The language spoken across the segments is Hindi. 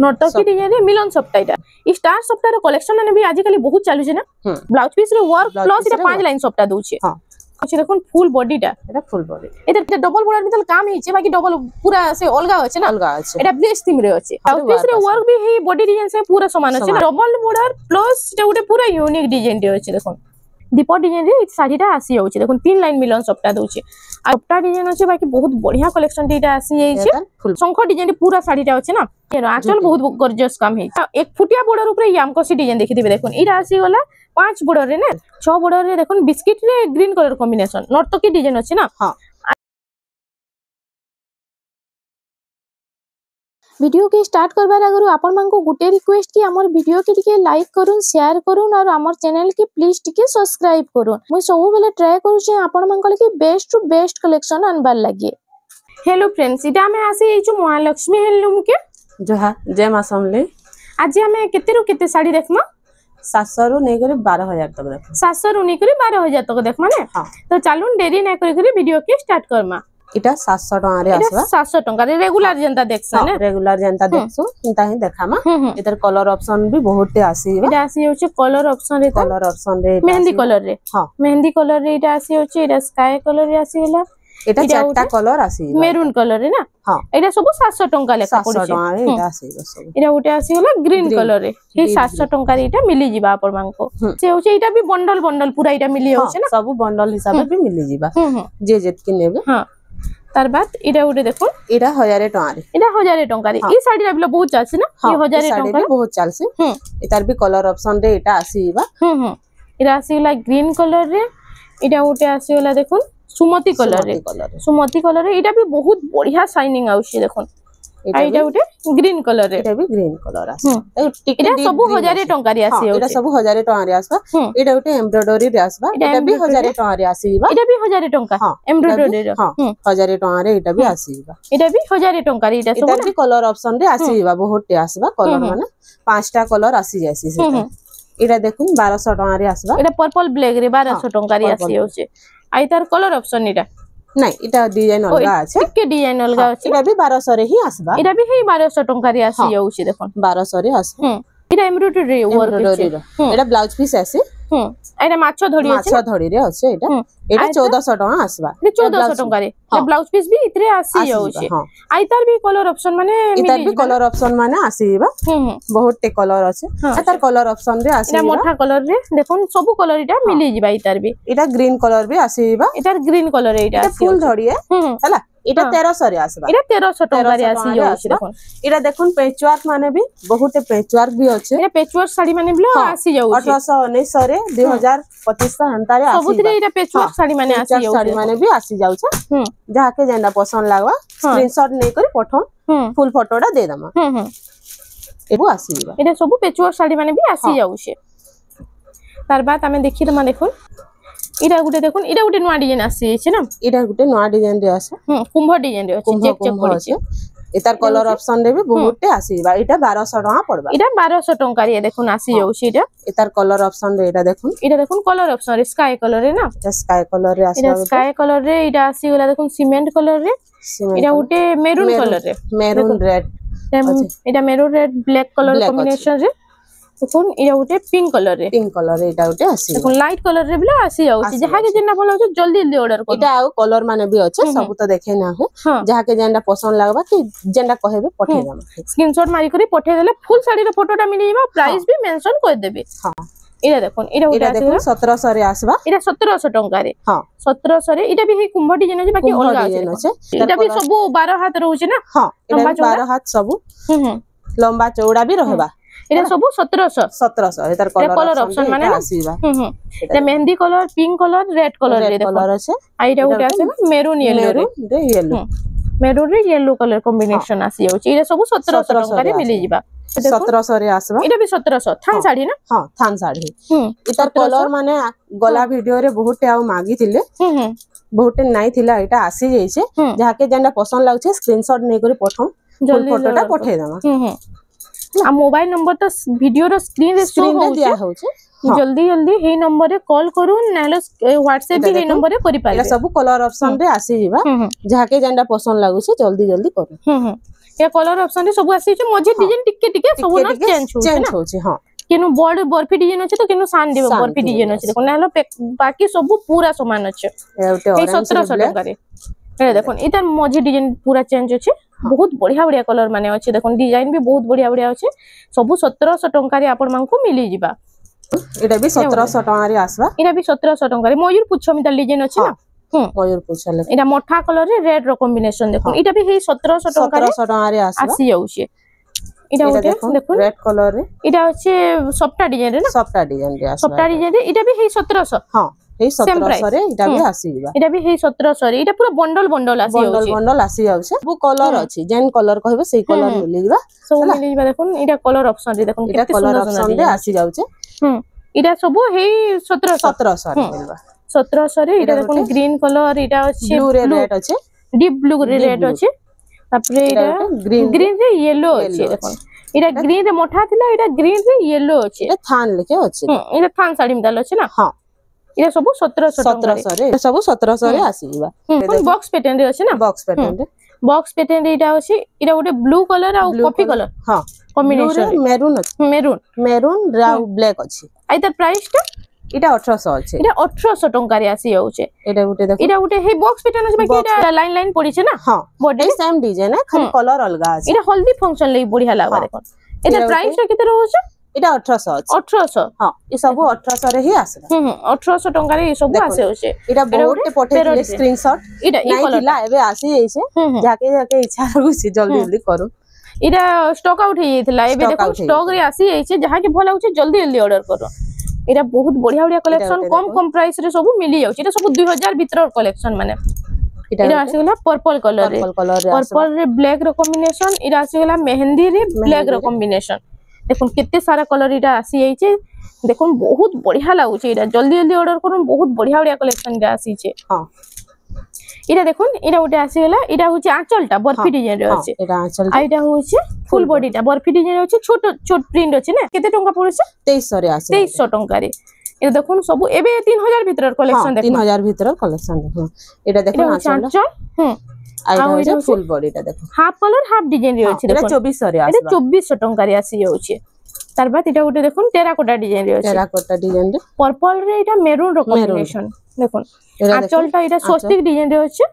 नर्तकी डिजाइन रे मिलन सप्ताह इटा ई स्टार सप्ताह रो कलेक्शन ने भी आजिकली बहुत चालू छै ना ब्लाउज पीस रे वर्क प्लस इटा 5 लाइन सप्ताह दउ छै। हां अच्छा देखुन फुल बॉडी टा एटा फुल बॉडी एटा डबल बॉर्डर मितल काम हे छै बाकी डबल पूरा से अलगा अछि ना अलगा अछि एटा ब्लेस थीम रे अछि ब्लाउज पीस रे वर्क भी हे बॉडी डिजाइन से पूरा समान अछि डबल बॉर्डर प्लस इटा उटे पूरा यूनिक डिजाइन रे अछि देखुन दीप डिजाइन रे साड़ी टा आसी जाउछि देखुन 3 लाइन मिलन सप्ताह दउछि आ सप्ताह डिजाइन अछि बाकी बहुत बढ़िया कलेक्शन टीटा आसी जाय छै शंख डिजाइन पूरा साड़ी टा अछि ना आंचल बहुत गॉर्जियस काम है एक फुटिया बॉर्डर ऊपर यामकोसी डिजाइन देखिथिबे देखुन इरा आसी गला 5 बॉर्डर रे ना 6 बॉर्डर रे देखुन बिस्किट रे ग्रीन कलर कॉम्बिनेशन नर्तकी डिजाइन अछि ना। हां वीडियो के स्टार्ट करबार आगरु आपन मान को गुटे रिक्वेस्ट कि हमर वीडियो के टिके लाइक करूं शेयर करूं और हमर चैनल के प्लीज टिके सब्सक्राइब करूं मुई सब बेले ट्राई करू जे आपन मान को के बेस्ट टू बेस्ट कलेक्शन अनबार लागे। हेलो फ्रेंड्स इटा में आसी ए जो महालक्ष्मी हैंडलूम के जोहा जय मां समले आज हमें केते रु केते साड़ी देखमा 700 रु नै करे 12000 तक देख 700 रु नै करे 12000 तक देखमा ने। हां तो चालून देरी नै करी वीडियो के स्टार्ट करमा इटा 700 टका रे आसबा 700 टका रे रेगुलर जनता देखसा ने रेगुलर जनता देखसु इंता ही देखामा इधर कलर ऑप्शन भी बहुत आसी इटा आसी होचे कलर ऑप्शन रे मेहंदी कलर रे। हां मेहंदी कलर रे इटा आसी होचे इटा स्काई कलर रे आसी होला एटा चारटा कलर आसी मेरून कलर रे ना। हां एटा सब 700 टका लेखा पड़े 700 टका रे इटा आसी सब इटा उटे आसी होला ग्रीन कलर रे हे 700 टका रे इटा मिली जिबा अपन मान को से होचे इटा भी बंडल बंडल पूरा इटा मिली होचे ना सब बंडल हिसाब भी मिली जिबा जे जेतकी नेबे। हां तार बाद इटा उटे देखो इटा 1000 टका रे इटा 1000 टका रे ई साड़ी बिला बहुत चालसी ना ई 1000 टका रे बहुत चालसी इतार भी कलर ऑप्शन रे इटा आसीबा इटा आसीला ग्रीन कलर रे इटा उटे आसीला देखो सुमति कलर रे इटा भी बहुत बढ़िया शाइनिंग आउछि देखो इटा उटे ग्रीन कलर रे इटा भी ग्रीन कलर आसी इटा सब 1000 टका रे आसी इटा सब 1000 टका रे आसबा इटा उटे एम्ब्रॉयडरी रे आसबा इटा भी 1000 टका रे आसीबा इटा भी 1000 टका एम्ब्रॉयडरी रे। हां 1000 टका रे इटा भी आसीबा इटा भी 1000 टका रे इटा सब इटा भी कलर ऑप्शन रे आसीबा बहुत टे आसबा कलर माने 5टा कलर आसी जायसी से इटा देखुन 1200 टका रे आसबा इटा पर्पल ब्लैक रे 1200 टका रे आसी होचे आई तार कलर ऑप्शन इटा नहीं इटा डिजाइन अलगा আছে के डिजाइन अलगा আছে इटा भी 1200 रे ही आसबा इटा भी हे 1200 टका रे आसी जाउछि देखो 1200 रे आसबा इटा एम्ब्रॉयडरी वर्क इटा ब्लाउज पीस आसी एटा माछो धड़ी अछि माछो धड़ी रे अछि इटा 1400 टका आसबा 1400 टका रे ब्लाउज पीस भी इतरे आसी जाउछि आई तार भी कलर ऑप्शन माने इतार भी कलर ऑप्शन माने आसीबा बहुत टे कलर अछि तार कलर ऑप्शन रे आसीबा इटा मोठा कलर रे देखोन सब कलर इटा मिली जिबा इतार भी इटा ग्रीन कलर भी आसीबा इतार ग्रीन कलर इटा फुल धड़ी है हला इटा 1300 रे आसबा इटा 1300 टका रे आसी जाउछि देखोन इटा देखोन पेचवर्क माने भी बहुत पेचवर्क भी अछि इटा पेचवर्क साड़ी माने भी आसी जाउछि 1819 रे 2025 हंता रे आसी सबुतरे इटा पेचवर्क साड़ी माने आसी जाउछि साड़ी माने भी आसी जाउछ जहा के जेंडा पसंद लागवा स्क्रीनशॉट नै करी पठोन फुल फोटोडा दे दमा एबो आसीबा इटा सब पेचवर्क साड़ी माने भी आसी जाउछि। तार बाद हमें देखि दमा देखो इटा गुटे देखो इटा गुटे नवा डिजाइन आसी छै ना इटा गुटे नवा डिजाइन रे आसे कुंभ डिजाइन रे अछि चेक चेक करै छै इतार कलर ऑप्शन रे भी बहुते आसीबा इटा 1200 टका पड़बा इटा 1200 टका रे देखुन आसी जाउछि इटा इतार कलर ऑप्शन रे इटा देखुन कलर ऑप्शन रे स्काई कलर रे ना स्काई कलर रे आसीबा इटा स्काई कलर रे इटा आसी गला देखुन सीमेंट कलर रे इटा गुटे मेरून कलर रे मेरून रेड इटा maroon red black colour combination रे देखुन इटा गुटे पिंक कलर रे इटा गुटे आसी देखुन लाइट कलर रे बिला आसी जाउछि जहा के जेना भलो होछ जल्दी जल्दी ऑर्डर कर इटा आ कलर माने भी अछि सब तो देखे ना हो जहा के जेना पसंद लागबा कि जेना कहबे पठे देबा स्क्रीनशॉट मारी करी पठे देले फुल साड़ी रे फोटोटा मिली जेबा प्राइस भी मेंशन कर देबे। हां इटा देखुन इटा देखुन 1700 रे आसबा इटा 1700 टका रे। हां 1700 रे इटा भी हे कुंभ डिजाइन अछि बाकी अलगा अछि इटा भी सब 12 हाथ रहउछि ना। हां इटा 12 हाथ सब लंबा चौड़ा भी रहबा इटा सब 1700 एतर कलर ऑप्शन माने आसीबा इटा mehndi colour pink colour red colour रे कलर अछि आइटा उटे आसे मेरून येलो मेरून रे येलो कलर कॉम्बिनेशन आसी जाउछि इटा सब 1700 टका रे मिली जिबा 1700 रे आसबा इटा भी 1700 थान साड़ी ना। हां थान साड़ी इतर कलर माने गला वीडियो रे बहुत आ मागी थिले बहुत नाही थिला इटा आसी जाई छे जहा के जेंडा पसंद लागछे स्क्रीनशॉट नै करी पठो जल्दी फोटोटा पठे देमा आ मोबाइल नंबर तो वीडियो रो स्क्रीन रे शो हो दिया होचे जल्दी जल्दी हे नंबर रे कॉल करू नालो व्हाट्सएप भी हे नंबर रे करि पारे सब कलर ऑप्शन रे आसी जिबा जहा के जेंडा पसंद लागु छे जल्दी जल्दी करू या कलर ऑप्शन रे सब आसी छै मजे डिजाइन टिके सब ना चेंज होछि हां केनु बॉर्डर बर्फी डिजाइन अछि तो केनु सान देबो बर्फी डिजाइन अछि देखो नालो बाकी सब पूरा समान अछि ए 1700 टका रे ए देखो इधर मजे डिजाइन पूरा चेंज अछि बहुत बढ़िया कलर माने अछि देखो डिजाइन भी बहुत बढ़िया अछि सब 1700 टका रे आपण मानकु मिली जिबा एटा भी 1700 टका रे आसबा एटा भी 1700 टका रे मयूर पुछ मिता डिजाइन अछि ना मयूर पुछ ले एटा मोठा कलर रे रेड रो कॉम्बिनेशन देखो एटा भी हे 1700 टका रे आसी जाउछे इटा ओटे देखो रेड कलर रे इटा होचे सॉफ्ट डिजाइन रे ना सॉफ्ट डिजाइन रे सॉफ्ट डिजाइन रे इटा भी हे 1700 हां हे 1700 रे इटा भी आसीबा इटा भी हे 1700 रे इटा पूरा बंडल आसी होचे बंडल आसी जाउछे वो कलर अछि जेन कलर कहबे सेही कलर मिली जिबा सब मिली जिबा देखो इटा कलर ऑप्शन रे देखो इटा कलर ऑप्शन रे आसी जाउछे इटा सब हे 1700 रे मिलबा 1700 रे इटा देखो ग्रीन कलर इटा अछि ब्लू रे रेड अछि डीप ब्लू रे रेड अछि तापरे इटा ग्रीन रे येलो अछि देखो इटा ग्रीन रे मोठा थिला इटा ग्रीन रे येलो अछि इटा थान लिखे अछि इटा थान साड़ी मिदाल अछि ना हां इटा सब 1700 रे सब 1700 रे आसी जिबा बॉक्स पैटर्न रे अछि ना बॉक्स पैटर्न रे इटा अछि इटा गोटे ब्लू कलर आ कॉफी कलर हां कॉम्बिनेशन मेरून राउ ब्लैक अछि आइतर प्राइस ता इटा 1800 अछि इटा 1800 टका रे आसी जाउछे इटा गुटे हे बॉक्स पैटर्न अछि बाकी इटा लाइन पड़ी छे ना हां बॉडी सेम डिजाइन है खाली कलर अलगा अछि इटा हल्दी फंक्शन ले बढ़िया लागबा देखो इटा प्राइस ता केते रहउछे इटा 1800 अछि 1800 हां ई सब 1800 रे ही आसे 1800 टका रे ई सब आसे होछे इटा बहुत पठे स्क्रीनशॉट इटा ई कलर ला एबे आसी जइसे जाके इच्छा रहउछि जल्दी करू इटा स्टॉक आउट हे जेथिला एबे देखो स्टॉक रे आसी जइसे जहा के भला होछे जल्दी ऑर्डर करो इटा बहुत बढ़िया कलेक्शन कम प्राइस रे सब मिली जाउछि इटा सब 2000 भीतर कलेक्शन माने इटा आसी गला पर्पल कलर रे ब्लैक रो कॉम्बिनेशन इटा आसी गला मेहंदी रे ब्लैक रो कॉम्बिनेशन देखो केते सारा कलर इटा आसी जाइछे देखो बहुत बढ़िया लागुछे इटा जल्दी ऑर्डर करू बहुत बढ़िया कलेक्शन रे आसी छे हां इटा देखो इटा उटे आसी गला इटा होचे आंचलटा बर्फी डिजाइन रे अछि इटा आंचल आ इटा होचे फुल बॉडीटा बर्फी डिजाइन अछि छोट प्रिंट अछि ना केते टंका पड़ुछे 2300 रे आसी 2300 टंका रे ए देखो सब एबे 3000 भीतर कलेक्शन देखो 3000 भीतर कलेक्शन देखो एटा देखो आंचल आ इटा फुल बॉडीटा देखो हाफ कलर हाफ डिजाइन रे अछि देखो 2400 रे आसी 2400 टंका रे आसी जाउछे तार बाद इटा उटे देखो टेराकोटा डिजाइन रे अछि टेराकोटा डिजाइन रे पर्पल रे इटा मेरून रो कॉम्बिनेशन देखो आंचलटा इटा स्वस्तिक डिजाइन रे अछि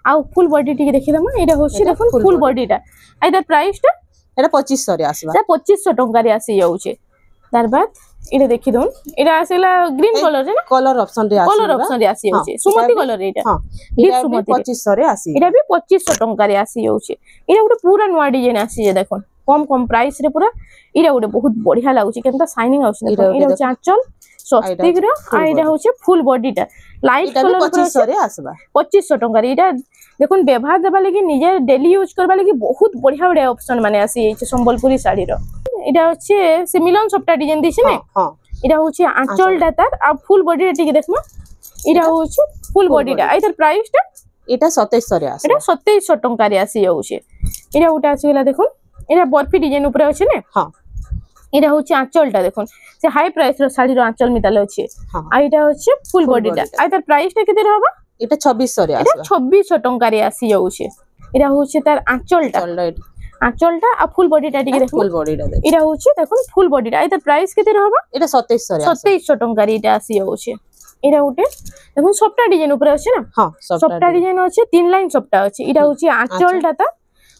आ फुल बॉडी टिके देखि दमा इटा होछि देखो फुल बॉडीटा आइदा प्राइस ता एटा 2500 रे आसीबा 2500 टंका रे आसी जाउछे तार बाद इटा देखि दोन इटा आसीला ग्रीन कलर रे ना कलर ऑप्शन रे आसी जाउछे सुमति कलर रे इटा हां इटा 2500 रे आसी इटा भी 2500 टंका रे आसी जाउछे इटा गोटे पूरा नवा डिजाइन आसी जे देखो कम प्राइस रे पूरा इटा गोटे बहुत बढ़िया लागुछि केनता शाइनिंग आउछि देखो इटा होछि आंचल स्वस्तिक रो आ इटा होछि फुल बॉडीटा लाइट कलर 2500 रे आसबा 2500 टंका रे इटा देखो व्यवहार देबा लागि निजे डेली यूज करबा लागि बहुत बढ़िया ऑप्शन माने आसी छै संबलपुरी साड़ी रो इटा होछि से मिलन सप्ता डिजाइन दिछि ने हां इटा होछि आंचल डातार आ फुल बॉडी टिके देखमा इटा होछि फुल बॉडीटा आइतर प्राइस ता इटा 2700 रे आसी इटा 2700 टंका रे आसी जाउछे इटा उटा आसी गेला देखो इटा बर्फी डिजाइन ऊपर अछि ने हां इटा होछि आंचलटा देखो से हाई प्राइस रो साड़ी रो आंचल मिताल अछि आ इटा होछि फुल बॉडीटा आइतर प्राइस ता केते रहबा इटा 2600 रे आसी इटा 2600 टंका रे आसी जाउछे इटा होछि तार आंचलटा आ फुल बॉडीटा टिके देखो फुल बॉडीटा देखो इटा होछि देखो फुल बॉडीटा आइतर प्राइस केते रहबा इटा 2700 टंका रे इटा आसी जाउछे इटा उटे देखो सप्ता डिजाइन ऊपर अछि ना हां सप्ता डिजाइन अछि तीन लाइन सप्ता अछि इटा होछि आंचलटा ता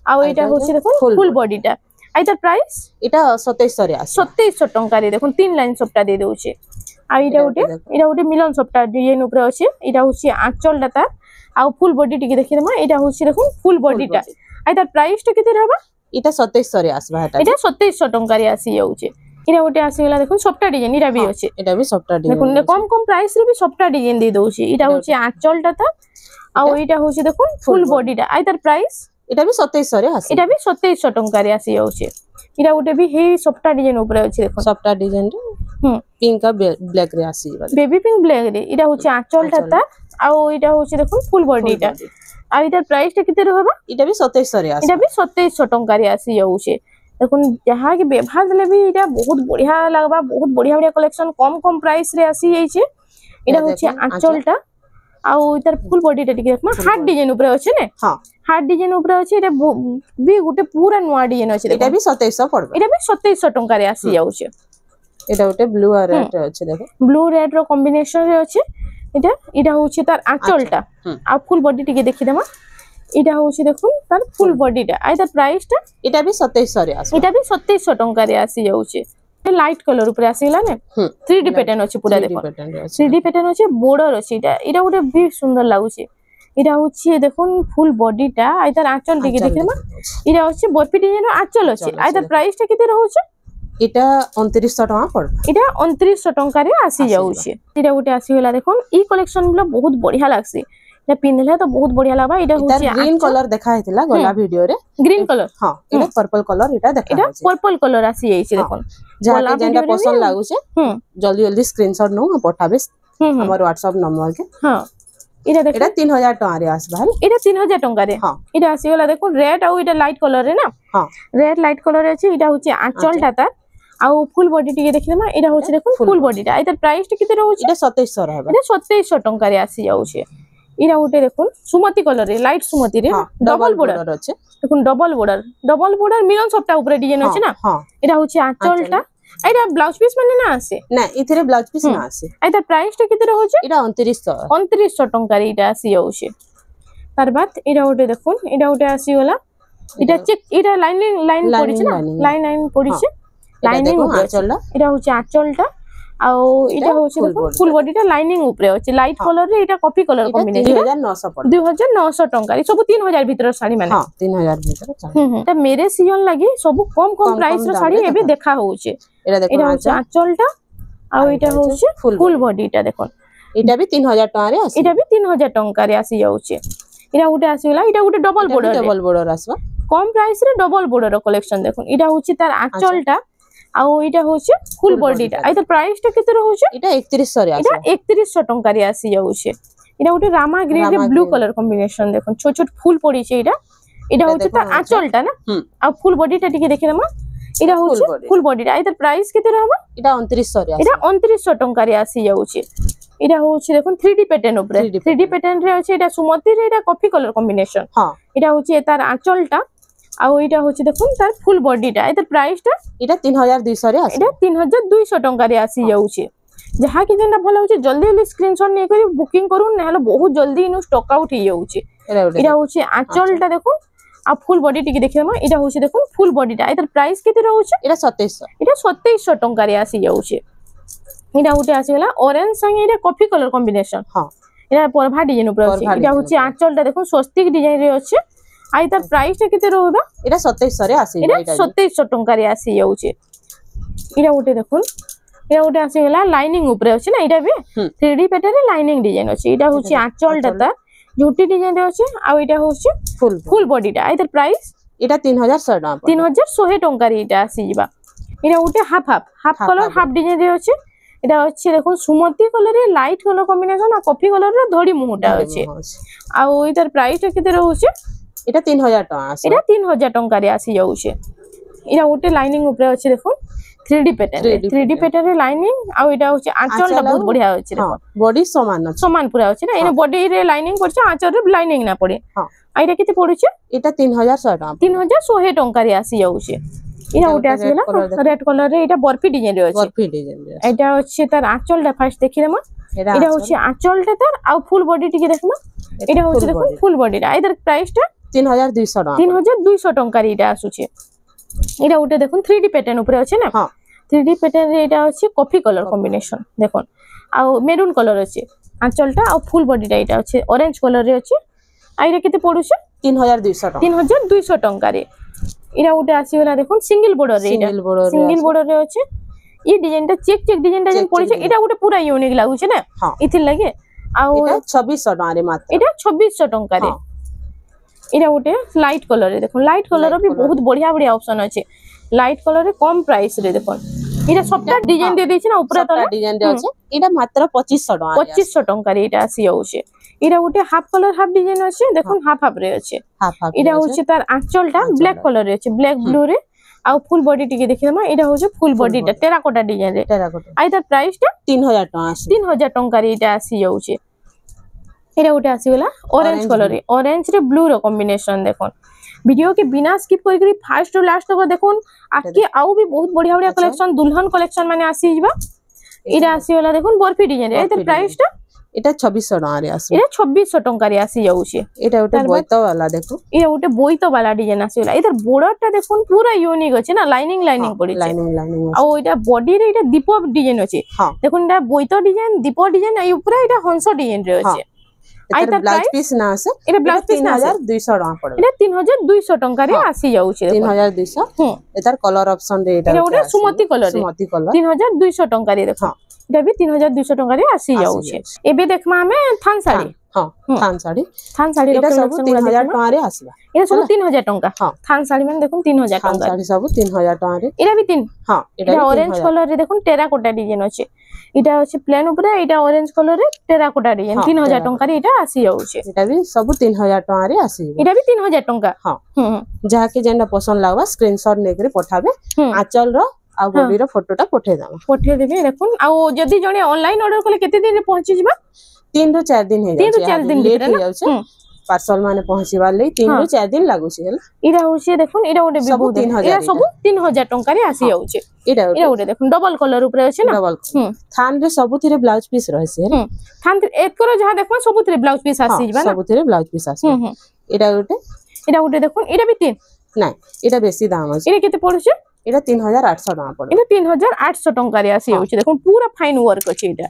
आ इटा होछि देखो फुल बॉडीटा आइतर प्राइस इटा 2700 रे आसी 2700 टंका रे देखो तीन लाइन सप्ता दे देउछे आ इटा उटे मिलन सप्ता डिजाइन ऊपर अछि इटा होछि आंचलटा ता आ फुल बॉडी टिके देखि दमा इटा होछि देखो फुल बॉडीटा आइतर प्राइस टा केते रहबा इटा 2700 रे आसबा हटा इटा 2700 टंका रे आसी जाउछे इटा उटे आसी गेला देखो सप्ता डिजाइन इटा भी अछि इटा भी सप्ता डिजाइन देखो कम प्राइस रे भी सप्ता डिजाइन दे दोछि इटा होछि आंचलटा ता आ इटा होछि देखो फुल बॉडीटा आइतर प्राइस इटा भी 2700 रे आसी इटा भी 2700 टंका रे आसी जाउछे इटा उटे भी हे सप्ता डिजाइन ऊपर अछि देखो सप्ता डिजाइन रे पिंक का ब्लैक रे आसी बेबी पिंक ब्लैक रे इटा होछि आंचलटा ता आ इटा होछि देखो फुल बॉडीटा आ इटा प्राइस टा केते रहबा इटा भी 2700 रे आसी इटा भी 2700 टंका रे आसी जाउछे देखो जहा के व्यवहार देले भी इटा बहुत बढ़िया लागबा बहुत बढ़िया कलेक्शन कम प्राइस रे आसी जाइछे इटा होछि आंचलटा आ इतर फुल बॉडीटा टिके देखमा हार्ट डिजाइन ऊपर अछि ने हां हार्ट डिजाइन ऊपर अछि एटा भी गुटे पूरा नवा डिजाइन अछि एटा भी 2700 पड़बे एटा भी 2700 टंका रे आसी जाउछे एटा गुटे ब्लू और रेड रे अछि देखो ब्लू रेड रो कॉम्बिनेशन रे अछि एटा होछि तार आंचलटा आ फुल बॉडी टिके देखि देमा एटा होछि देखुन तार फुल बॉडीटा आ तार प्राइसटा एटा भी 2700 रे आसी एटा भी 2700 टंका रे आसी जाउछे लाइट कलर ऊपर आसीला ने 3D पैटर्न अछि पूरा देखो 3D पैटर्न अछि बॉर्डर अछि एटा गुटे भी सुंदर लागुछि इरा होछि देखुन फुल बॉडीटा आ तार आंचल टिके देखिमा इरा होछि बॉडी डिजाइन आंचल अछि आ तार प्राइसटा केते रहउछि इटा 2900 टका पड़ इटा 2900 टका रे आसी जाउछि इरा गुटे आसी होला देखुन ई कलेक्शन गुला बहुत बढ़िया लागसी इटा पिनले तो बहुत बढ़िया लागबा इटा होछि ग्रीन कलर देखा हेतिला गला वीडियो रे ग्रीन कलर हां इटा पर्पल कलर इटा देखा इटा पर्पल कलर आसी जाइछि देखुन जहा जेंटा पसंद लागुछे जल्दी जल्दी स्क्रीनशॉट नो पठाबे हमर WhatsApp नंबर के हां इटा देख एटा 3000 टका रे आसबा एटा 3000 टका रे हां इटा आसी होला देखुन रेड आ इटा लाइट कलर रे ना हां रेड लाइट कलर अछि इटा होछि आंचलटा तार आ फुल बॉडी टिके देखिलेमा एटा होछि देखुन फुल बॉडीटा आ इतर प्राइस टिके रहउछि एटा 2700 रहबा एटा 2700 टका रे आसी जाउछि इरा उटे देखुन सुमति कलर रे लाइट सुमति रे डबल बॉर्डर अछि देखुन डबल बॉर्डर मिलन सबटा ऊपर डिजाइन अछि ना हां एटा होछि आंचलटा एटा ब्लाउज पीस माने ना आसे ना इथरे ब्लाउज पीस ना आसे एटा प्राइस टा केते रहउछि एटा 2900 टका रे एटा आसी जाउछि तार बाद एटा उटे देखुन एटा उटे आसी होला एटा चेक एटा लाइन पडिछि ना लाइन पडिछि लाइनिंग आंचलटा एटा होछि आंचलटा आ एटा होछि देखो फुल बॉडीटा लाइनिंग ऊपर अछि लाइट कलर रे एटा कॉफी कलर कॉम्बिनेशन 2900 पड़ 2900 टका सब 3000 भीतर साड़ी माने हां 3000 भीतर साड़ी एटा मेरे सीजन लागि सब कम प्राइस रो साड़ी एबे देखा होउछे एटा देखो आंचलटा आ एटा होछि फुल बॉडीटा देखो एटा भी 3000 टका रे आसी एटा भी 3000 टका रे आसी जाउछे एटा उटे आसीला एटा उटे डबल बॉर्डर आसबा कम प्राइस रे डबल बॉर्डर रो कलेक्शन देखो एटा होछि तार आंचलटा आ एटा होछि फुल बॉडीटा आ एटा प्राइस टा केते रहउछि एटा 3100 रे आसी एटा 3100 टका रे आसी जाउछे एटा उटे रामा ग्रीन रे ब्लू कलर कॉम्बिनेशन देखो छोट छोट फूल पड़ी छे एटा होछि तार आंचलटा ना आ फुल बॉडीटा टिके देखिलमा एटा होछि फुल बॉडीटा आ एटा प्राइस केते रहबा एटा 2900 रे आसी एटा 2900 टका रे आसी जाउछे एटा होछि देखुन 3D पैटर्न ऊपर 3D पैटर्न रे अछि एटा सुमति रे एटा कॉफी कलर कॉम्बिनेशन हां एटा होछि तार आंचलटा आ एटा होछि देखुन तार फुल बॉडीटा एटा प्राइस टा एटा 3200 रे आसी एटा 3200 टका रे आसी जाउछे जहा कि जेंटा भलो होछि जल्दी जल्दी स्क्रीनशॉट नै करी बुकिंग करू नेहले बहुत जल्दी इनु स्टॉक आउट हो जाउछे एटा होछि आंचलटा देखुन आ फुल बॉडी टिके देखिबा एटा होछि देखुन फुल बॉडीटा एटा प्राइस केते रहउछे एटा 2700 एटा 2700 टका रे आसी जाउछे एटा उटे आसी गेला ऑरेंज संगे एटा कॉफी कलर कॉम्बिनेशन हां एटा परभा डिजाइन ऊपर अछि एटा होछि आंचलटा देखुन स्वस्तिक डिजाइन रे अछि आइ तार प्राइस टा केते रहबा एटा 2700 रे आसी एटा 2700 टका रे आसी जाउछे एटा उटे देखुन एटा उटे आसी गेला लाइनिंग ऊपर अछि ना एटा भी 3D पैटर्न रे लाइनिंग डिजाइन अछि एटा होछि आंचलटा ता झूठी डिजाइन रे अछि आ एटा होछि फुल बॉडीटा आइ तार प्राइस एटा 3100 टका 3100 टका रे एटा आसी जिबा एटा उटे हाफ कलर हाफ डिजाइन रे अछि एटा अछि देखो सुमति कलर रे लाइट कलर कॉम्बिनेशन आ कॉफी कलर रे धड़ी मुहटा अछि आ एटार प्राइस टा केते रहउछि एटा 3000 टका आसी एटा 3000 टका रे आसी जाउछे एटा उटे लाइनिंग ऊपर अछि देखो 3D पैटर्न रे लाइनिंग आ एटा होछि आंचलटा बहुत बढ़िया होछि देखो बॉडी समान पूरा होछि ना एने बॉडी रे लाइनिंग परछ आंचल रे लाइनिंग ना पड़े हां एटा केते पड़ुछे एटा 3100 टका 3100 टका रे आसी जाउछे एटा उटे आसी गेला रेड कलर रे एटा बर्फी डिजाइन रे अछि एटा होछि तार आंचलटा फास्ट देखिलेमा एटा होछि आंचलटा तार आ फुल बॉडी टिके देखमा एटा होछि देखो फुल बॉडी रा एदर प्राइस टा 3200 टका 3200 टका रे एटा आसुछे एटा उटे देखुन 3D पैटर्न ऊपर अछि ना हां 3D पैटर्न रे एटा अछि कॉफी कलर कॉम्बिनेशन देखुन आ मेरून कलर अछि आंचलटा आ फुल बॉडी रा एटा अछि ऑरेंज कलर रे अछि आइरा केते पडुछे 3200 टका 3200 टका रे एटा उटे आसी गेला देखुन सिंगल बॉर्डर रे एटा सिंगल बॉर्डर रे अछि ई डिजाइन टा चेक डिजाइन टा जेन पडुछे एटा उटे पूरा यूनिक लागुछे ना इथिन लागे आ एटा 2600 टका रे मात्र एटा 2600 टका रे एटा उटे लाइट कलर रे देखो लाइट कलर भी बहुत बढ़िया बढ़िया ऑप्शन अछि लाइट कलर रे कम प्राइस रे देखो एटा सबटा डिजाइन दे देछि ना ऊपर तले डिजाइन दे अछि एटा मात्र 2500 टका 2500 टका रे एटा आसी जाउछे एटा उटे हाफ कलर हाफ डिजाइन अछि देखो हाफ हाफ रे अछि एटा होछि तार आंचलटा ब्लैक कलर रे अछि ब्लैक ब्लू रे आ फुल बॉडी टिके देखिलमा एटा होछि फुल बॉडी टा टेराकोटा डिजाइन रे टेराकोटा आइ तार प्राइस टा 3000 टका 3000 टका रे एटा आसी जाउछे एटा गोटे आसीगला ऑरेंज कलर रे ऑरेंज रे ब्लू रो कॉम्बिनेशन देखो वीडियो के बिना स्किप करके फास्ट टू लास्ट तक देखो आके आउ भी बहुत बढ़िया बढ़िया कलेक्शन दुल्हन कलेक्शन माने आसी जिबा एटा आसीगला देखो बर्फी डिजाइन रे एतर प्राइस टा एटा 2600 टका रे आसी एटा 2600 टका रे आसी जाउछे एटा गोटे बोइतो वाला देखो एटा गोटे बोइतो वाला डिजाइन आसीगला इधर बॉर्डर टा देखो पूरा यूनिक अछि ना लाइनिंग पड़ी लाइनिंग आ एटा बॉडी रे एटा दीप डिजाइन अछि देखो एटा बोइतो डिजाइन दीप डिजाइन आ ऊपर एटा हंस डिजाइन रे अछि एटा ब्लाउज पीस ना आसे एटा ब्लाउज पीस 3200 टका पड़े एटा 3200 टका रे आसी जाउछे 3200 एतार कलर ऑप्शन रे एटा गोटे सुमति कलर 3200 टका रे देखो एटा भी 3200 टका रे आसी जाउछे एबे देखमा हमें थान साड़ी थान साड़ी एटा सब 3000 टका रे आसीबा एटा सब 3000 टका थान साड़ी में देखो 3000 टका थान साड़ी सब 3000 टका रे एटा भी 3 एटा ऑरेंज कलर रे देखो टेराकोटा डिजाइन अछि एटा अछि प्लेन ऊपर एटा ऑरेंज कलर रे टेराकोटा डिजाइन 3000 टका रे एटा आसी जाउछे एटा भी सब 3000 टका रे आसी एटा भी 3000 टका जहा के जेंडा पसंद लागबा स्क्रीनशॉट ने करे पठाबे आंचल रो आ बॉडी रो फोटोटा पठे देबे देखो आ जदी जने ऑनलाइन ऑर्डर करले केते दिन रे पहुंची जिबा 3 ରୁ 4 दिन हे 3 ରୁ 4 दिन लेट हो जाउछे पार्सल माने पहुंचीबा ले 3 ରୁ 4 दिन लागुछे हला इरा होछे देखो इरा ओडे भी बहुत इरा सब 3000 टका रे आसी जाउछे इरा ओडे देखो डबल कलर ऊपर अछि ना डबल थान रे सब थिरे ब्लाउज पीस रहसे थान एक करो जहां देखो सब थिरे ब्लाउज पीस आसी जिबा ना सब थिरे ब्लाउज पीस आसी इरा ओडे देखो इरा भी 3 नाही इरा बेसी दाम अछि इरा केते पड़ुछे एटा 3800 टका पड़े एटा 3800 टका रे आसी होछि देखो पूरा फाइन वर्क अछि एटा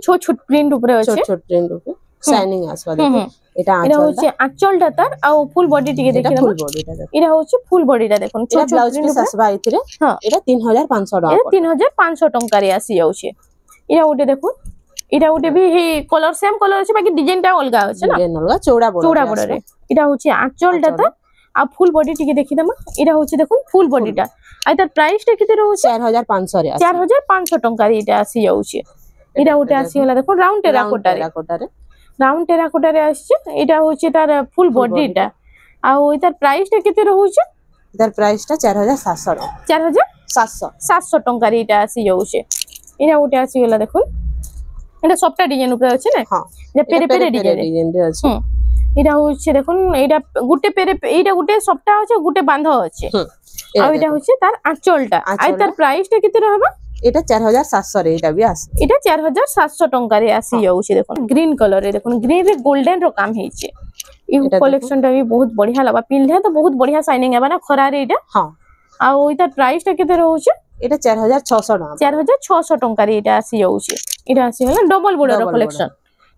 छोट छोट प्रिंट ऊपर अछि छोट छोट प्रिंट ऊपर शाइनिंग आसवा देखो एटा होछि आंचल टा तार आ फुल बॉडी टिके देखि फुल बॉडी टा देखो एटा होछि फुल बॉडी टा देखो छोट ब्लाउज पीस आसवा इतरे एटा 3500 टका एटा 3500 टका रे आसी होछि एटा ओटे देखो एटा ओटे भी हे कलर सेम कलर अछि बाकी डिजाइन टा अलगा अछि ना डिजाइन अलगा चौड़ा बॉर्डर रे एटा होछि आंचल टा तार आ फुल बॉडी टिके देखि दमा एटा होछि देखो फुल बॉडी टा आ तार प्राइस टा केते रहउ 4500 रे 4500 टका रे एटा आसी जाउछि एटा ओटे आसी होला देखो राउंड टेराकोटा रे राउंड टेराकोटा रे आछि एटा होछि तार फुल बॉडी टा आ तार प्राइस टा केते रहउछि तार प्राइस टा 4700 4700 टका रे एटा आसी जाउछि एटा ओटे आसी होला देखो एटा सॉफ्ट डिजाइन ऊपर अछि ना हां एटा पेरे पेरे डिजाइन रे अछि एटा होछि देखो एटा गुटे पेरे एटा गुटे सॉफ्ट अछि गुटे बांध अछि आ एटा होछि तार आंचलटा आ तार प्राइस टा केते रहबा एटा 4700 रे एटा भी आसी एटा 4700 टका रे आसी जाउछि देखो ग्रीन कलर रे देखो ग्रीन रे गोल्डन रो काम हेछि ई कलेक्शन टा भी बहुत बढ़िया लबा पिनले तो बहुत बढ़िया शाइनिंग हेबा ना खरा रे एटा हां आ एटा प्राइस टा केते रहउछि एटा 4600 टका 4600 टका रे एटा आसी जाउछि एटा आसी होला डबल बॉर्डर रो कलेक्शन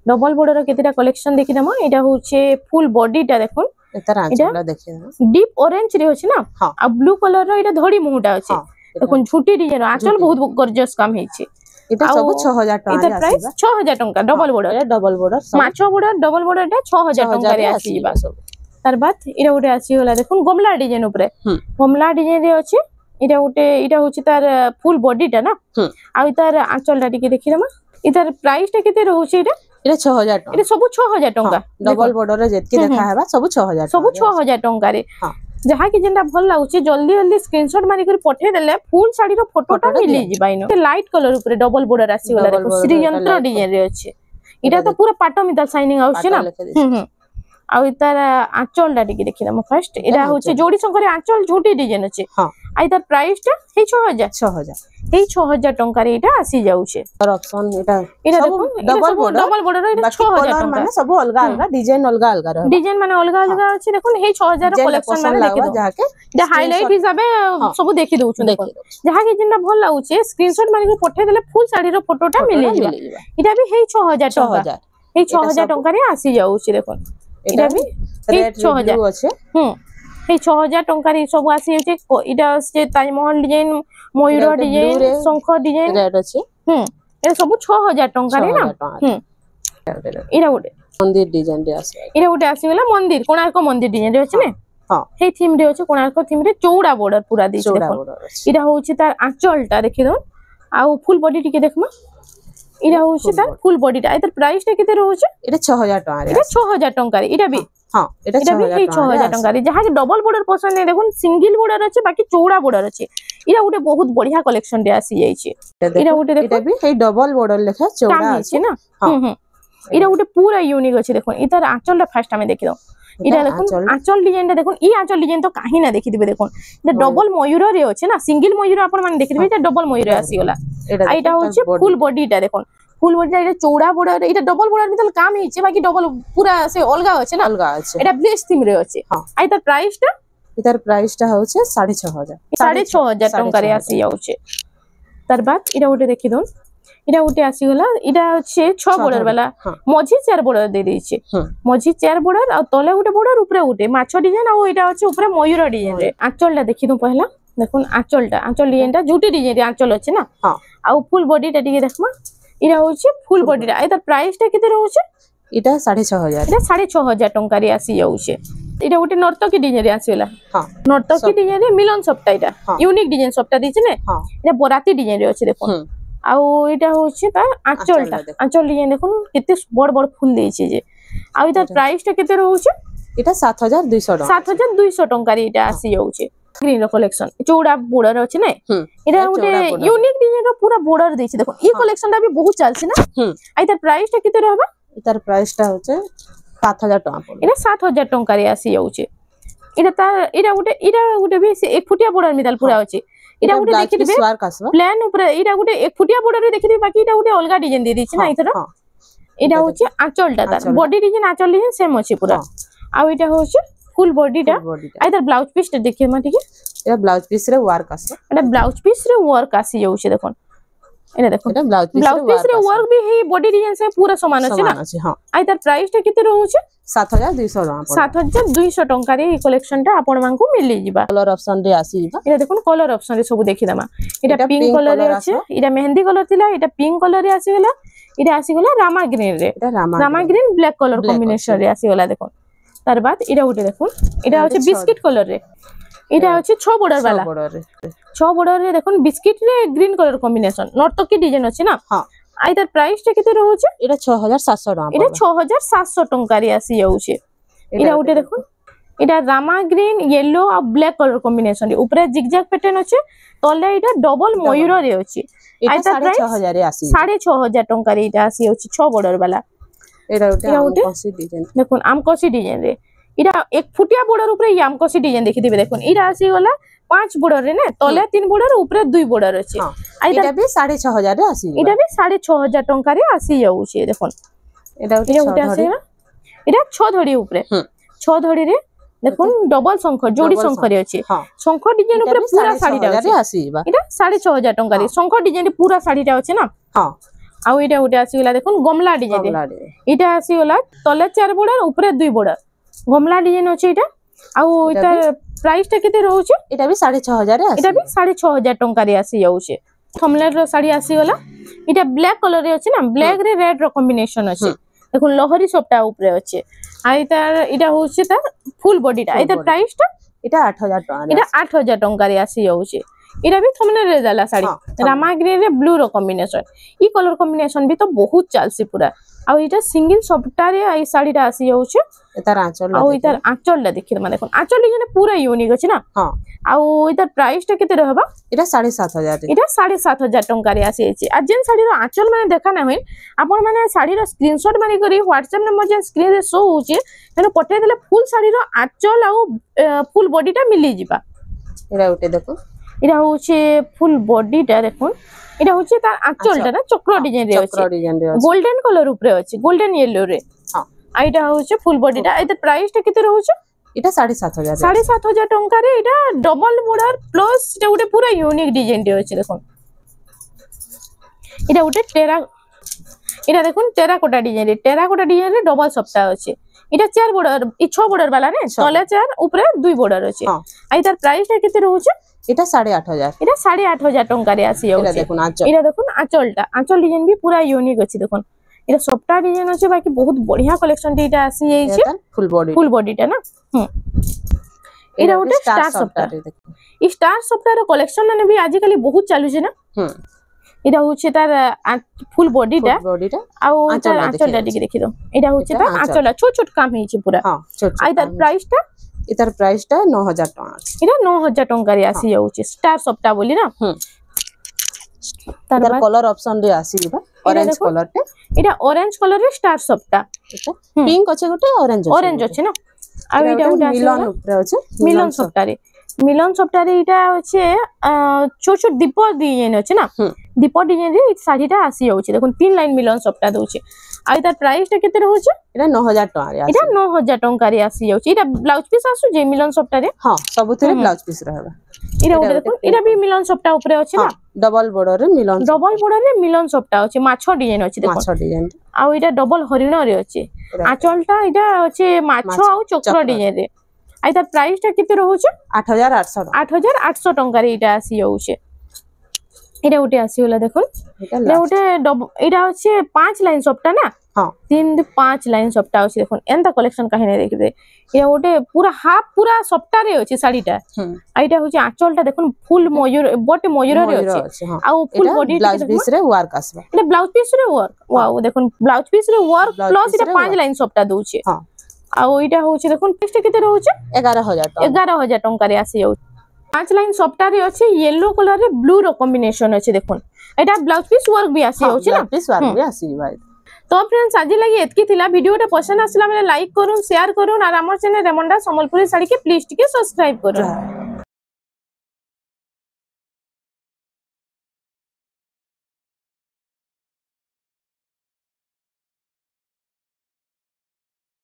डबल बॉर्डर रो केतेटा कलेक्शन देखि दमा एटा होछि फुल बॉडी टा देखो एतर आंचलटा देखि डीप ऑरेंज रे होछि ना आ ब्लू कलर रो एटा धड़ी मुहुटा अछि देखो झूठी डिजाइन आंचल बहुत गॉर्जियस काम हेछि एटा सब 6000 टका एटा प्राइस 6000 टका डबल बॉर्डर माछो बॉर्डर डबल बॉर्डर टा 6000 टका रे आसी जिबा सब तार बाद एटा ओटे आसी होला देखो गमला डिजाइन ऊपर गमला डिजाइन रे अछि एटा होछि तार फुल बॉडी टा ना आ तार आंचल टा टिके देखि दमा इतार प्राइस टा केते रहउछि एटा 6000 टका एटा सब 6000 टका डबल बॉर्डर रे जेतकी देखा हेबा सब 6000 टका रे जहा कि जेंडा भल लागुछि जल्दी जल्दी स्क्रीनशॉट मारि कर पठे देले फुल साड़ी रो फोटोटा मिली जिबाइनो लाइट कलर ऊपर डबल बॉर्डर आसी गला देखो श्रीयंत्र डिजाइन रे अछि एटा तो पूरा पाटो मिता शाइनिंग आउछि ना आ इतार आंचल टा टिके देखि दम फर्स्ट एटा होछि जोड़ी संकर आंचल झूठी डिजाइन अछि हां आ इतार प्राइस टा हे 6000 हे 6000 टका रे एटा आसी जाउछे और ऑप्शन एटा देखो डबल बॉर्डर रे 6000 टका माने सब अलगा अलगा डिजाइन अलगा अलगा रह डिजाइन माने अलगा अलगा अछि देखो हे 6000 रो कलेक्शन माने देखि दो जहा के जे हाइलाइट हिसाबे सब देखि दउछु देखो जहा के जेंडा भल लागुछे स्क्रीनशॉट मारि के पठे देले फुल साड़ी रो फोटोटा मिली जिबा एटा भी हे 6000 टका हे 6000 टका रे आसी जाउछे देखो एटा भी रेड 6000 अछि हे 6000 टका रे सब आसी छै एटा से ताजमहल डिजाइन मयूर डिजाइन शंख डिजाइन रेड अछि एटा सब 6000 टका रे ना एटा गोटे मंदिर डिजाइन रे आसी एटा गोटे आसी गेला मंदिर कोणार्क मंदिर डिजाइन रे अछि ने हां हे थीम रे अछि कोणार्क थीम रे चौड़ा बॉर्डर पूरा दी छै एटा होछि तार आंचलटा देखि दो आ फुल बॉडी टिके देखमा एटा होछि तार फुल बॉडी टा एतर प्राइस टा केते रहउछि एटा 6000 टका रे एटा 6000 टका रे एटा भी हां एटा 6000 टका रे जहा के डबल बॉर्डर पसंद नै देखुन सिंगल बॉर्डर अछि बाकी चौड़ा बॉर्डर अछि एटा गोटे बहुत बढ़िया कलेक्शन रे आसी जाई छै एटा गोटे देखो एटा भी हे डबल बॉर्डर लेखा चौड़ा अछि ना এটা গোটে পুরা ইউনিক আছে দেখুন এটার আঁচলটা ফার্স্ট আমি দেখি দাও এটা দেখুন আঁচল ডিজাইনটা দেখুন এই আঁচল ডিজাইন তো কাহি না দেখি দিবে দেখুন এটা ডবল ময়ূরের আছে না সিঙ্গেল ময়ূর আপন মানে দেখি দিবে এটা ডবল ময়ূরে আসিগলা এটা হচ্ছে ফুল বডিটা দেখুন ফুল বডিটা এটা চৌড়া বর্ডার এটা ডবল বর্ডার ভিতর কাম হইছে বাকি ডবল পুরা সে অলগা আছে না অলগা আছে এটা ব্লেস থিম রে আছে আর এটার প্রাইসটা হচ্ছে 6500 6500 টাকা রে আসি যাচ্ছে তার বাদ এটা ওটা দেখি দন এটা উঠে আসিগলা এটা হচ্ছে 6 বর্ডার वाला মঝি 4 বর্ডার দিয়ে দিয়েছে মঝি 4 বর্ডার আর তলে উঠে বর্ডার উপরে উঠে মাছ ডিজাইন আর এটা হচ্ছে উপরে ময়ূর ডিজাইন রে আঁচলটা দেখি দু পহলা দেখুন আঁচল ডিজাইনটা জুটি ডিজাইন রে আঁচল আছে না আর ফুল বডিটা টিকে দেখমা এটা হচ্ছে ফুল বডিটা এটা প্রাইসটা কেতে রହୁছে এটা 6500 এটা 6500 টাকা রে আসি যাচ্ছে এটা ওটা নর্তকী ডিজাইন রে আসিলা নর্তকী ডিজাইন রে মিলন সবটা এটা ইউনিক ডিজাইন সবটা দিছে না এটা বরাতি ডিজাইন রে আছে দেখুন আউ এটা হচ্ছে তার আঁচলটা আঁচল ডিজাইন দেখুন কেতে বড় বড় ফুল দিয়েছে যে আর এটার প্রাইসটা কেতে রହୁছে এটা 7200 টাকা 7200 টাকা রে এটা আসি যাচ্ছে গ্রিন কালেকশন চৌড়া বর্ডার আছে না এটা ওটা ইউনিক ডিজাইন র পুরো বর্ডার দিয়েছে দেখুন এই কালেকশনটা भी बहुत চলছে না আর এটার প্রাইসটা কেতে রহবা এটার প্রাইসটা হচ্ছে 7000 টাকা পড়বে এটা 7000 টাকা রে আসি যাচ্ছে এটা ওটা বেশি 1 ফুটিয়া বর্ডার মিদাল পুরা আছে এটা ওটা দেখি দিবে প্ল্যান উপরে এটা ওটা 1 ফুটিয়া বর্ডারে দেখি দিবে বাকি এটা ওটা অলগা ডিজাইন দিয়ে দিয়েছে না এটা হচ্ছে আঁচলটা তার বডি ডিজাইন আঁচল ডিজাইন সেম আছে পুরা আর এটা হচ্ছে ফুল বডিটা আর এটার ব্লাউজ পিসটা দেখি মা ঠিক এটা ব্লাউজ পিস রে ওয়ার্ক আছে এটা ব্লাউজ পিস রে ওয়ার্ক আসি যাচ্ছে দেখুন এটা দেখুন এটা ব্লাউজ পিস রে ওয়ার্ক भी है बॉडी डिजाइन से पूरा समान আছে না हां আই তার প্রাইসটা কেতে রହୁছে 7200 টাকা 7200 টাকা রে এই কালেকশনটা আপন মানকু মিলি যিবা কলর অপশন রে আসিবা এটা দেখুন কলর অপশন রে সব দেখি দামা এটা পিঙ্ক কলর রে আছে এটা মেহেন্দি কলর থিলা এটা পিঙ্ক কলর রে আসি গলা এটা আসি গলা রামা গ্রিন রে এটা রামা গ্রিন ব্ল্যাক কলর কম্বিনেশন রে আসি গলা দেখুন তার বাদ এটা উঠে দেখুন এটা হচ্ছে বিস্কিট কলর রে এটা হচ্ছে 6 বর্ডার वाला 6 বর্ডার রে দেখুন বিস্কিট রে গ্রিন কলর কম্বিনেশন নর্তকী ডিজাইন আছে না হ্যাঁ আর এটার প্রাইসটা কেতে রହୁছে এটা 6700 টাকা এটা 6700 টাকা রে আসি যাচ্ছে এটা উঠে দেখুন এটা রামা গ্রিন ইয়েলো আর ব্ল্যাক কলর কম্বিনেশন রে উপরে জিগজ্যাগ প্যাটার্ন আছে তলে এটা ডবল ময়ূর রে আছে এটা 6500 রে আসি 6500 টাকা রে এটা আসি যাচ্ছে 6 বর্ডার वाला এটা আমকসি ডিজাইন দেখুন আমকসি ডিজাইন রে এটা 1 ফুটিয়া বর্ডার উপরে এই আমকসি ডিজাইন দেখি দিবে দেখুন এটা আসি গলা 5 বর্ডার রে না তলে 3 বর্ডার উপরে 2 বর্ডার আছে এটা भी 6500 রে আসি এটা भी 6500 টাকা রে আসি যাচ্ছে দেখুন এটা উঠে আসে না এটা 6 ধড়ি উপরে 6 ধড়ি রে দেখুন ডবল শঙ্খ জোড়ি শঙ্খ রে আছে শঙ্খ ডিজাইন উপরে পুরা শাড়িটা আছে আসিবা এটা 6500 টাকা রে শঙ্খ ডিজাইন পুরা শাড়িটা আছে না হ্যাঁ আর এটা উঠে আসি গলা দেখুন গমলা ডিজাইন এটা আসি গলা তলে 4 বর্ডার উপরে 2 বর্ডার গমলা ডিজাইন আছে এটা আর এটা প্রাইসটা কেতে রହୁছে এটা भी 6500 রে আছে এটা भी 6500 টাকা রে আসি যাচ্ছে থমলের শাড়ি আসি গলা এটা ব্ল্যাক কলর রে আছে না ব্ল্যাক রে রেড র কম্বিনেশন আছে দেখুন লহরি সবটা উপরে আছে আর এটা হচ্ছে তার ফুল বডিটা এটার প্রাইসটা এটা 8000 টাকা এটা 8000 টাকা রে আসি যাচ্ছে এটা भी থমলের রে জালা শাড়ি রামা গ্রিন রে ব্লু র কম্বিনেশন ই কলর কম্বিনেশন भी তো বহুত চালছি পুরা আর এটা সিঙ্গেল সবটা রে এই শাড়িটা আসি যাচ্ছে এটার আঁচল আর এটার আঁচলটা দেখি মানে দেখুন আঁচল ডিজাইন পুরা ইউনিক আছে না হ্যাঁ আর এটার প্রাইসটা কেতে রহবা এটা 7500 এটা 7500 টাকা রে আসি যাচ্ছে আর যেন শাড়ির আঁচল মানে দেখা না হয় আপন মানে শাড়ির স্ক্রিনশট মারি করি WhatsApp নম্বর যে স্ক্রিন রে শো হচ্ছে তেনে পঠাই দিলে ফুল শাড়ির আঁচল আর ফুল বডিটা মিলি যিবা এটা উঠে দেখো এটা হচ্ছে ফুল বডিটা দেখুন এটা হচ্ছে তার আঁচলটা না চক্র ডিজাইন রে আছে গোল্ডেন কালার উপরে আছে গোল্ডেন ইয়েলো রে হ্যাঁ আর এটা হচ্ছে ফুল বডিটা এটার প্রাইসটা কেতে রହୁছে এটা 7500 7500 টাকা রে এটা ডবল বর্ডার প্লাস এটা ওটা পুরো ইউনিক ডিজাইন রে আছে দেখুন এটা ওটা এটা দেখুন টেরাকোটা ডিজাইন রে ডবল সবটা আছে এটা 4 বর্ডার এই 6 বর্ডার वाला না তলে 4 উপরে 2 বর্ডার আছে আর এটার প্রাইসটা কেতে রହୁছে এটা 8500 এটা 8500 টাকা রে আসি যাচ্ছে এটা দেখুন আঁচলটা আঁচল ডিজাইন भी পুরা ইউনিক আছে দেখুন এটা সবটা ডিজাইন আছে বাকি বহুত বঢ়িয়া কালেকশন এটা আসি যাইছে ফুল বডিটা না এটা ওটা স্টার সফটওয়্যার এই স্টার সফটওয়্যার কালেকশন মানে भी আজকালি বহুত চালুছে না এটা হচ্ছে তার ফুল বডিটা আর তার আঁচলটা দেখি দাও এটা হচ্ছে তার আঁচলটা ছোট ছোট কাম হয়েছে পুরা আর তার প্রাইসটা এটার প্রাইসটা 9000 টাকা এটা 9000 টাকা রে আসি যাচ্ছে স্টার সফটওয়্যার বলি না তার কলর অপশন রে আসিবা ऑरेंज कलर टे एटा ऑरेंज कलर रे स्टार सप्टा पिंक अच्छे गोटे ऑरेंज अच्छे ना आ एटा उडा मिलन ऊपर अच्छे मिलन सप्टा रे एटा अच्छे छोट छोट दीप डिजाइन अच्छे ना दीप डिजाइन रे साड़ीटा आसी जाउछे देखुन 3 लाइन मिलन सप्टा दउछे आ एटा प्राइस टा केते रहउछे एटा 9000 टका रे एटा 9000 टका रे आसी जाउछे एटा ब्लाउज पीस आसु जे मिलन सप्टा रे हां सबुतरे ब्लाउज पीस रहबा एटा उडा देखुन एटा भी मिलन सप्टा ऊपर अच्छे ना डबल बॉर्डर रे मिलन सप्टा अच्छे माछो डिजाइन अच्छे देखो माछो डिजाइन आ एटा डबल हरिण रे अच्छे आंचलटा एटा अच्छे माछो आ चक्र डिजाइन रे आ एटा प्राइस टा केते रहउछे 8800 टका रे एटा आसी जाउछे एटा उटे आसी होला देखुन एटा उटे एटा अच्छे 5 लाइन सप्टा ना हां 3-5 लाइन सप्टा अछि देखुन एंता कलेक्शन काहे देखबे एटा उटे पूरा हाफ पूरा सप्टा रे अछि साड़ीटा आ एटा होछि आंचलटा देखुन फुल मयूर बट मयूर रे अछि आ फुल बॉडी ब्लाउज पीस रे वर्क आसबा एटा ब्लाउज पीस रे वर्क वाओ देखुन ब्लाउज पीस रे वर्क प्लस एटा 5 लाइन सप्टा दउछि हां आ ओइटा होछि देखुन टेस्ट केते रहउछि 11000 टका रे आसी जाउ 5 लाइन सप्टा रे अछि येलो कलर रे ब्लू रो कॉम्बिनेशन अछि देखुन एटा ब्लाउज पीस वर्क भी आसी जाउछि ना पीस वर्क भी आसी भाई तो फ्रेंड्स आज लगी एतकी थिला वीडियोटा पसंद आसला माने लाइक करूँ शेयर करूँ और हमर चैनल रेमंडा संबलपुरी साड़ी के प्लीज टिके सब्सक्राइब करूँ।